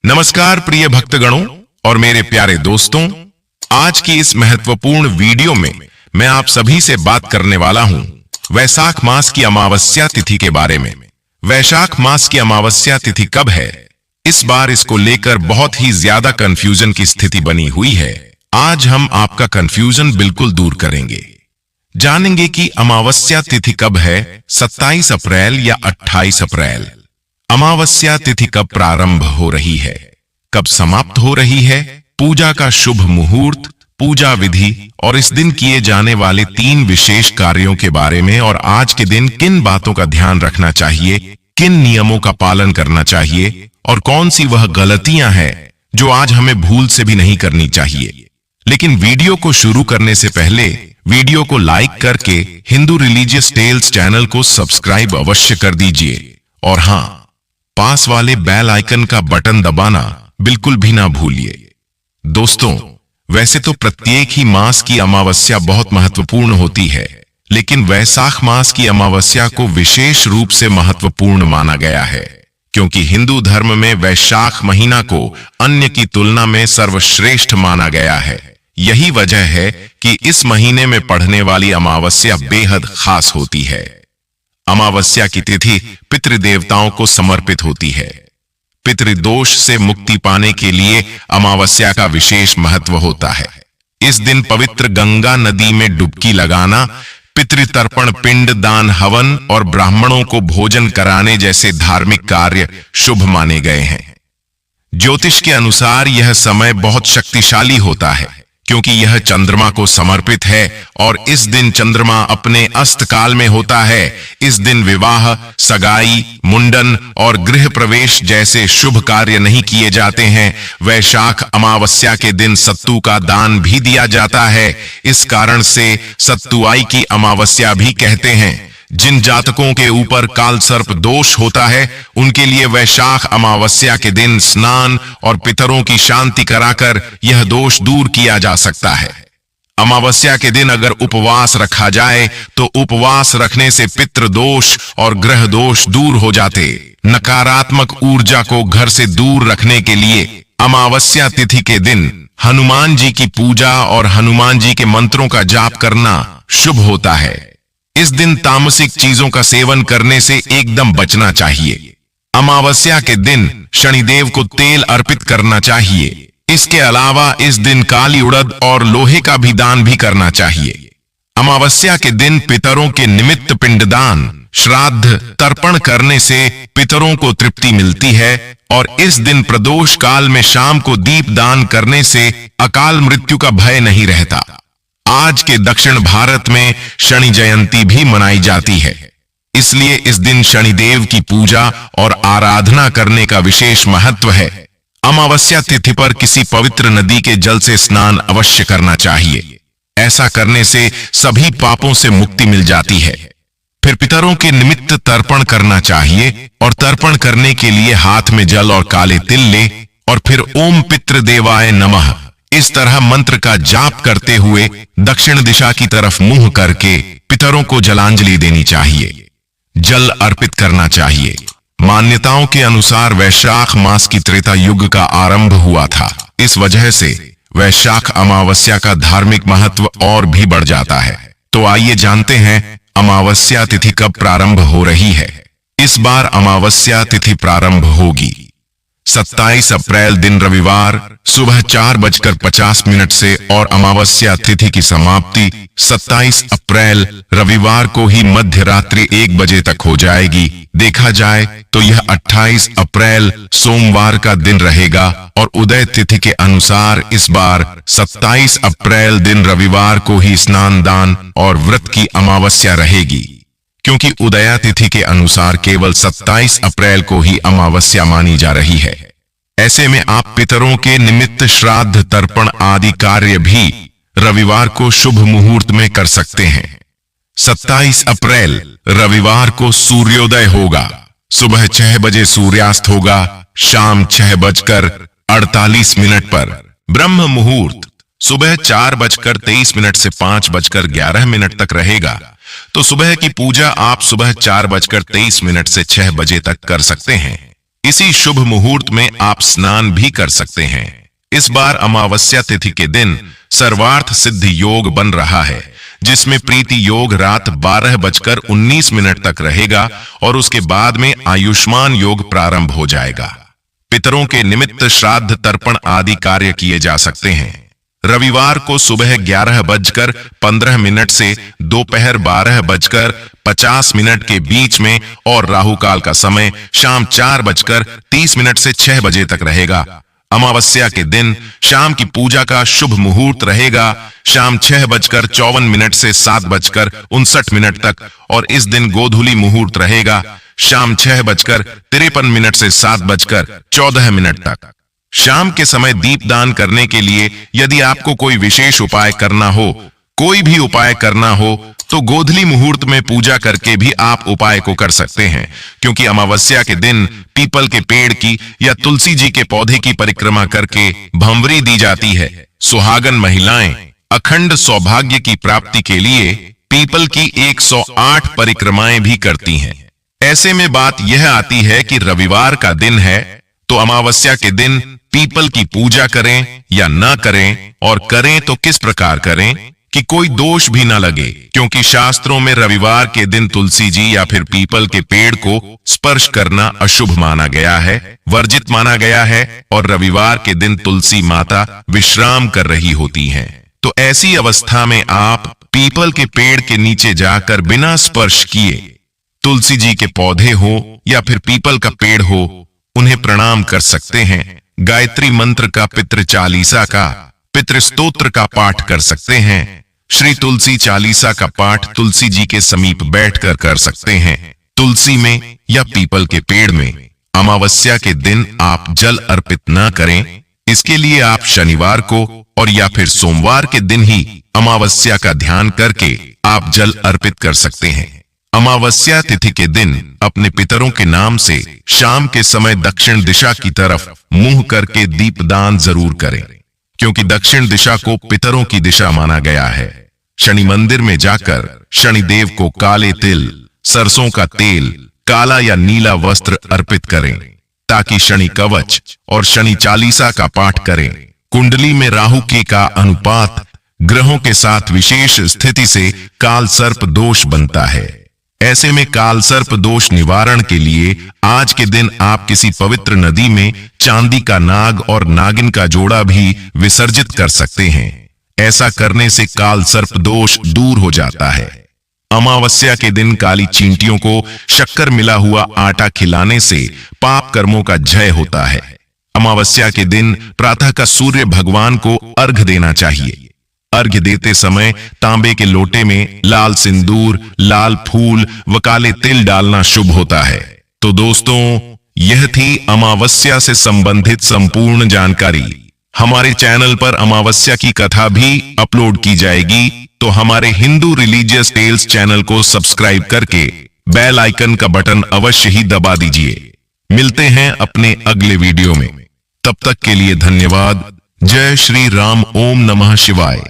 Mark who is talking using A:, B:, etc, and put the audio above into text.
A: नमस्कार प्रिय भक्तगणों और मेरे प्यारे दोस्तों, आज की इस महत्वपूर्ण वीडियो में मैं आप सभी से बात करने वाला हूं वैशाख मास की अमावस्या तिथि के बारे में। वैशाख मास की अमावस्या तिथि कब है? इस बार इसको लेकर बहुत ही ज्यादा कंफ्यूजन की स्थिति बनी हुई है। आज हम आपका कंफ्यूजन बिल्कुल दूर करेंगे। जानेंगे कि अमावस्या तिथि कब है, 27 अप्रैल या 28 अप्रैल। अमावस्या तिथि कब प्रारंभ हो रही है, कब समाप्त हो रही है, पूजा का शुभ मुहूर्त, पूजा विधि और इस दिन किए जाने वाले 3 विशेष कार्यों के बारे में, और आज के दिन किन बातों का ध्यान रखना चाहिए, किन नियमों का पालन करना चाहिए और कौन सी वह गलतियां हैं जो आज हमें भूल से भी नहीं करनी चाहिए। लेकिन वीडियो को शुरू करने से पहले वीडियो को लाइक करके हिंदू रिलीजियस टेल्स चैनल को सब्सक्राइब अवश्य कर दीजिए, और हां, पास वाले बेल आइकन का बटन दबाना बिल्कुल भी ना भूलिए। दोस्तों, वैसे तो प्रत्येक ही मास की अमावस्या बहुत महत्वपूर्ण होती है, लेकिन वैशाख मास की अमावस्या को विशेष रूप से महत्वपूर्ण माना गया है, क्योंकि हिंदू धर्म में वैशाख महीना को अन्य की तुलना में सर्वश्रेष्ठ माना गया है। यही वजह है कि इस महीने में पड़ने वाली अमावस्या बेहद खास होती है। अमावस्या की तिथि पितृदेवताओं को समर्पित होती है। पितृदोष से मुक्ति पाने के लिए अमावस्या का विशेष महत्व होता है। इस दिन पवित्र गंगा नदी में डुबकी लगाना, पितृतर्पण, पिंड दान, हवन और ब्राह्मणों को भोजन कराने जैसे धार्मिक कार्य शुभ माने गए हैं। ज्योतिष के अनुसार यह समय बहुत शक्तिशाली होता है, क्योंकि यह चंद्रमा को समर्पित है और इस दिन चंद्रमा अपने अस्त काल में होता है। इस दिन विवाह, सगाई, मुंडन और गृह प्रवेश जैसे शुभ कार्य नहीं किए जाते हैं। वैशाख अमावस्या के दिन सत्तू का दान भी दिया जाता है। इस कारण से सत्तुआई की अमावस्या भी कहते हैं। जिन जातकों के ऊपर काल सर्प दोष होता है, उनके लिए वैशाख अमावस्या के दिन स्नान और पितरों की शांति कराकर यह दोष दूर किया जा सकता है। अमावस्या के दिन अगर उपवास रखा जाए तो उपवास रखने से पितृ दोष और ग्रह दोष दूर हो जाते। नकारात्मक ऊर्जा को घर से दूर रखने के लिए अमावस्या तिथि के दिन हनुमान जी की पूजा और हनुमान जी के मंत्रों का जाप करना शुभ होता है। इस दिन तामसिक चीजों का सेवन करने से एकदम बचना चाहिए। अमावस्या के दिन शनिदेव को तेल अर्पित करना चाहिए। इसके अलावा इस दिन काली उड़द और लोहे का भी दान भी करना चाहिए। अमावस्या के दिन पितरों के निमित्त पिंडदान, श्राद्ध, तर्पण करने से पितरों को तृप्ति मिलती है, और इस दिन प्रदोष काल में शाम को दीप दान करने से अकाल मृत्यु का भय नहीं रहता। आज के दक्षिण भारत में शनि जयंती भी मनाई जाती है, इसलिए इस दिन शनिदेव की पूजा और आराधना करने का विशेष महत्व है। अमावस्या तिथि पर किसी पवित्र नदी के जल से स्नान अवश्य करना चाहिए। ऐसा करने से सभी पापों से मुक्ति मिल जाती है। फिर पितरों के निमित्त तर्पण करना चाहिए, और तर्पण करने के लिए हाथ में जल और काले तिल ले, और फिर ओम पितृदेवाय नमः इस तरह मंत्र का जाप करते हुए दक्षिण दिशा की तरफ मुंह करके पितरों को जलांजलि देनी चाहिए, जल अर्पित करना चाहिए। मान्यताओं के अनुसार वैशाख मास की त्रेता युग का आरंभ हुआ था। इस वजह से वैशाख अमावस्या का धार्मिक महत्व और भी बढ़ जाता है। तो आइए जानते हैं अमावस्या तिथि कब प्रारंभ हो रही है। इस बार अमावस्या तिथि प्रारंभ होगी 27 अप्रैल दिन रविवार सुबह 4:50 से, और अमावस्या तिथि की समाप्ति 27 अप्रैल रविवार को ही मध्य रात्रि 1 बजे तक हो जाएगी। देखा जाए तो यह 28 अप्रैल सोमवार का दिन रहेगा, और उदय तिथि के अनुसार इस बार 27 अप्रैल दिन रविवार को ही स्नान दान और व्रत की अमावस्या रहेगी, क्योंकि उदया तिथि के अनुसार केवल 27 अप्रैल को ही अमावस्या मानी जा रही है। ऐसे में आप पितरों के निमित्त श्राद्ध, तर्पण आदि कार्य भी रविवार को शुभ मुहूर्त में कर सकते हैं। 27 अप्रैल रविवार को सूर्योदय होगा, सुबह 6 बजे सूर्यास्त होगा, शाम 6:48 पर। ब्रह्म मुहूर्त सुबह 4:23 से 5:11 तक रहेगा। तो सुबह की पूजा आप सुबह 4:23 से 6 बजे तक कर सकते हैं। इसी शुभ मुहूर्त में आप स्नान भी कर सकते हैं। इस बार अमावस्या तिथि के दिन सर्वार्थ सिद्धि योग बन रहा है, जिसमें प्रीति योग रात 12:19 तक रहेगा और उसके बाद में आयुष्मान योग प्रारंभ हो जाएगा। पितरों के निमित्त श्राद्ध तर्पण आदि कार्य किए जा सकते हैं। रविवार को सुबह 11:15 से दोपहर 12:50 के बीच में और राहु काल का समय शाम 4:30 से 6 बजे तक रहेगा। अमावस्या के दिन शाम की पूजा का शुभ मुहूर्त रहेगा शाम 6:54 से 7:59 तक और इस दिन गोधूली मुहूर्त रहेगा शाम 6:53 से 7:14 तक। शाम के समय दीपदान करने के लिए यदि आपको कोई विशेष उपाय करना हो, कोई भी उपाय करना हो, तो गोधूली मुहूर्त में पूजा करके भी आप उपाय को कर सकते हैं, क्योंकि अमावस्या के दिन पीपल के पेड़ की या तुलसी जी के पौधे की परिक्रमा करके भंवरी दी जाती है। सुहागन महिलाएं अखंड सौभाग्य की प्राप्ति के लिए पीपल की 108 परिक्रमाएं भी करती हैं। ऐसे में बात यह आती है कि रविवार का दिन है तो अमावस्या के दिन पीपल की पूजा करें या न करें, और करें तो किस प्रकार करें कि कोई दोष भी न लगे, क्योंकि शास्त्रों में रविवार के दिन तुलसी जी या फिर पीपल के पेड़ को स्पर्श करना अशुभ माना गया है, वर्जित माना गया है, और रविवार के दिन तुलसी माता विश्राम कर रही होती हैं। तो ऐसी अवस्था में आप पीपल के पेड़ के नीचे जाकर बिना स्पर्श किए तुलसी जी के पौधे हो या फिर पीपल का पेड़ हो, उन्हें प्रणाम कर सकते हैं। गायत्री मंत्र का, पितृ चालीसा का, पितृ स्तोत्र का पाठ कर सकते हैं। श्री तुलसी चालीसा का पाठ तुलसी जी के समीप बैठकर कर सकते हैं। तुलसी में या पीपल के पेड़ में अमावस्या के दिन आप जल अर्पित न करें। इसके लिए आप शनिवार को और या फिर सोमवार के दिन ही अमावस्या का ध्यान करके आप जल अर्पित कर सकते हैं। अमावस्या तिथि के दिन अपने पितरों के नाम से शाम के समय दक्षिण दिशा की तरफ मुंह करके दीपदान जरूर करें, क्योंकि दक्षिण दिशा को पितरों की दिशा माना गया है। शनि मंदिर में जाकर शनिदेव को काले तिल, सरसों का तेल, काला या नीला वस्त्र अर्पित करें, ताकि शनि कवच और शनि चालीसा का पाठ करें। कुंडली में राहु के का अनुपात ग्रहों के साथ विशेष स्थिति से काल सर्प दोष बनता है। ऐसे में काल सर्प दोष निवारण के लिए आज के दिन आप किसी पवित्र नदी में चांदी का नाग और नागिन का जोड़ा भी विसर्जित कर सकते हैं। ऐसा करने से काल सर्प दोष दूर हो जाता है। अमावस्या के दिन काली चींटियों को शक्कर मिला हुआ आटा खिलाने से पाप कर्मों का जय होता है। अमावस्या के दिन प्रातः का सूर्य भगवान को अर्घ देना चाहिए। अर्घ्य देते समय तांबे के लोटे में लाल सिंदूर, लाल फूल व काले तिल डालना शुभ होता है। तो दोस्तों, यह थी अमावस्या से संबंधित संपूर्ण जानकारी। हमारे चैनल पर अमावस्या की कथा भी अपलोड की जाएगी, तो हमारे हिंदू रिलीजियस टेल्स चैनल को सब्सक्राइब करके बेल आइकन का बटन अवश्य ही दबा दीजिए। मिलते हैं अपने अगले वीडियो में, तब तक के लिए धन्यवाद। जय श्री राम। ओम नमः शिवाय।